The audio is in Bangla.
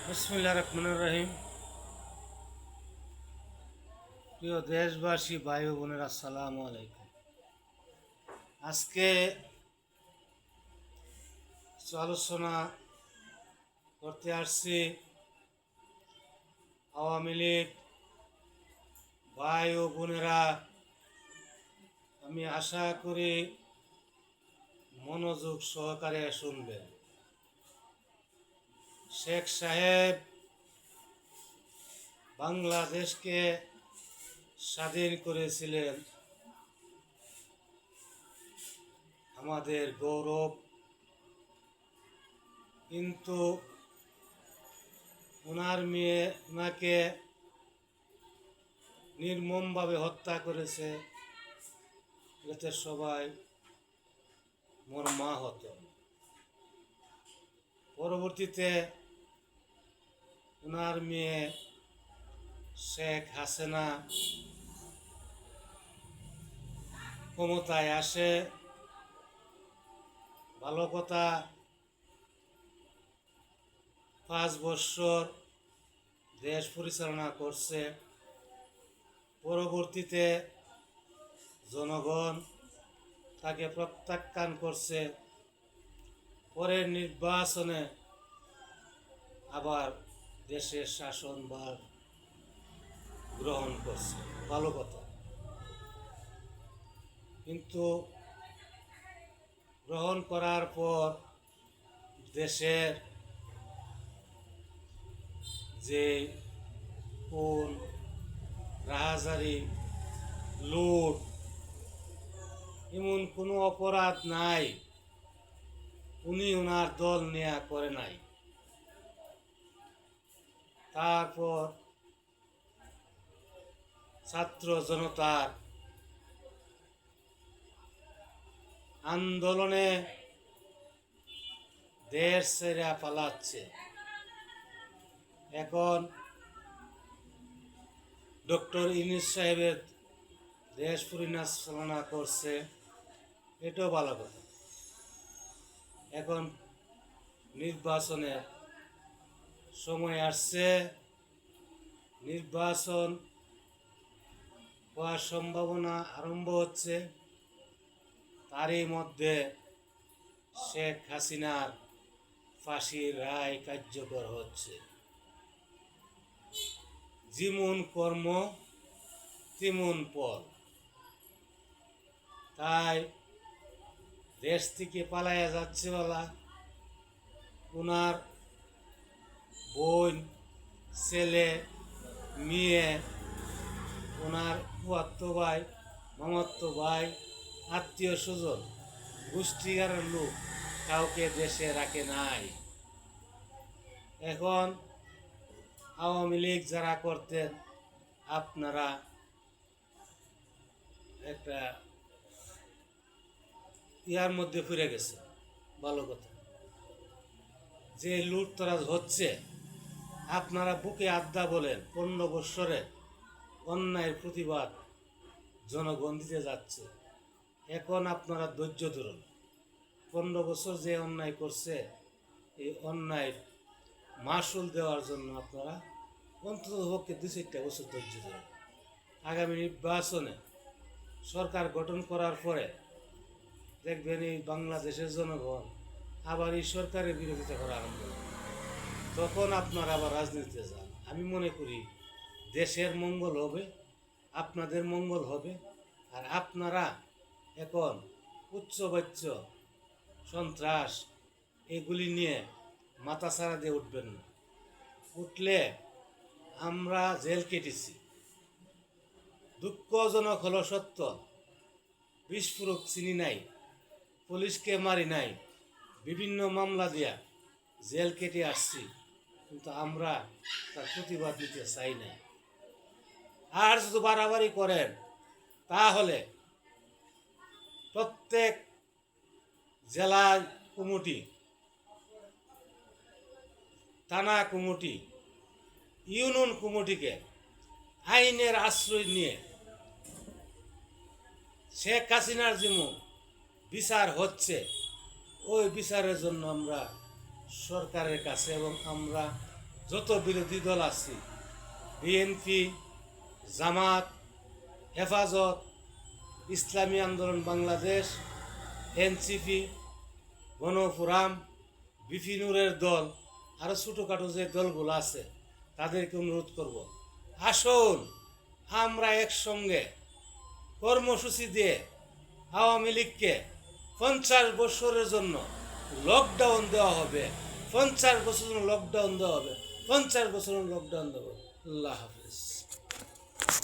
বিসমিল্লাহির রহমানির রহিম। প্রিয় দেশবাসী, ভাই ও বোনেরা, আসসালামু আলাইকুম। আজকে আলোচনা করতে আসছি আওয়ামী লীগ ভাই ও বোনেরা, আমি আশা করি মনোযোগ সহকারে শুনবেন। শেখ সাহেব বাংলাদেশকে স্বাধীন করেছিলেন, আমাদের গৌরব। কিন্তু ওনাকে নির্মমভাবে হত্যা করেছে, যাতে সবাই মর্মাহত। পরবর্তীতে ওনার মেয়ে শেখ হাসিনা ক্ষমতায় আসে। ভালো কথা, 5 বছর দেশ পরিচালনা করছে। পরবর্তীতে জনগণ তাকে প্রত্যাখ্যান করছে। পরের নির্বাচনে আবার দেশের শাসনভার গ্রহণ করছে, ভালো কথা। কিন্তু গ্রহণ করার পর দেশের যে খুন, রাহাজারি, লুট, এমন কোনো অপরাধ নাই উনি ওনার দল নেয়া করে নাই। তারপর ছাত্র জনতার আন্দোলনে দেশ ছেড়ে পালাচ্ছে। এখন ডক্টর ইউনূস সাহেবের দেশ পরিচালনা করছে, এটাও ভালো কথা। এখন নির্বাচনের সময় আসছে, নির্বাচন হওয়ার সম্ভাবনা আরম্ভ হচ্ছে। তারই মধ্যে শেখ হাসিনার ফাঁসির রায় কার্যকর হচ্ছে। যেমন কর্ম তেমন ফল। তাই দেশ থেকে পালাইয়া যাচ্ছে বলা, ওনার বোন, ছেলে, মেয়ে, ওনার ফুফাতো ভাই, মামাতো ভাই, আত্মীয় স্বজন, গোষ্ঠীগারের লোক কাউকে দেশে রাখে নাই। এখন আওয়ামী লীগ যারা করতেন, আপনারা একটা ইয়ার মধ্যে ফিরে গেছে, ভালো কথা। যে লুটতরাজ হচ্ছে, আপনারা বুকে আড্ডা বলেন 15 বৎসরে অন্যায়ের প্রতিবাদ জনগণ দিতে যাচ্ছে। এখন আপনারা ধৈর্য ধরুন। 15 বছর যে অন্যায় করছে, এই অন্যায় মাসুল দেওয়ার জন্য আপনারা অন্তত পক্ষে 2-4 বছর ধৈর্য ধরুন। আগামী নির্বাচনে সরকার গঠন করার পরে দেখবেন এই বাংলাদেশের জনগণ আবার এই সরকারের বিরোধিতা করা আরম্ভ করবে। তখন আপনারা আবার রাজনীতিতে যান। আমি মনে করি দেশের মঙ্গল হবে, আপনাদের মঙ্গল হবে। আর আপনারা এখন উচ্চবাচ্য সন্ত্রাস এগুলি নিয়ে মাথা ছাড়া দিয়ে উঠবেন না। উঠলে আমরা জেল কেটেছি, দুঃখজনক হলো সত্য। বিস্ফোরক চিনি নাই, পুলিশকে মারি নাই, বিভিন্ন মামলা দিয়া জেল কেটে আসছি, কিন্তু আমরা তার প্রতিবাদ নিতে চাই নাই। আর যদি বাড়াবাড়ি করেন তাহলে প্রত্যেক জেলা কমিটি, থানা কমিটি, ইউনিয়ন কমিটিকে আইনের আশ্রয় নিয়ে শেখ হাসিনার যেমন বিচার হচ্ছে, ওই বিচারের জন্য আমরা সরকারের কাছে এবং আমরা যত বিরোধী দল আছে, বিএনপি, জামাত, হেফাজত, ইসলামী আন্দোলন বাংলাদেশ, এনসিপি, গণফোরাম, বিপিনুরের দল, আরও ছোটোখাটো যে দলগুলো আছে তাদেরকে অনুরোধ করব, আসুন আমরা একসঙ্গে কর্মসূচি দিয়ে আওয়ামী লীগকে 50 বছরের জন্য লকডাউন দেওয়া হবে, 50 বছরের জন্য লকডাউন দেওয়া হবে, 50 বছরের লকডাউন দেওয়া হবে। আল্লাহ হাফিজ।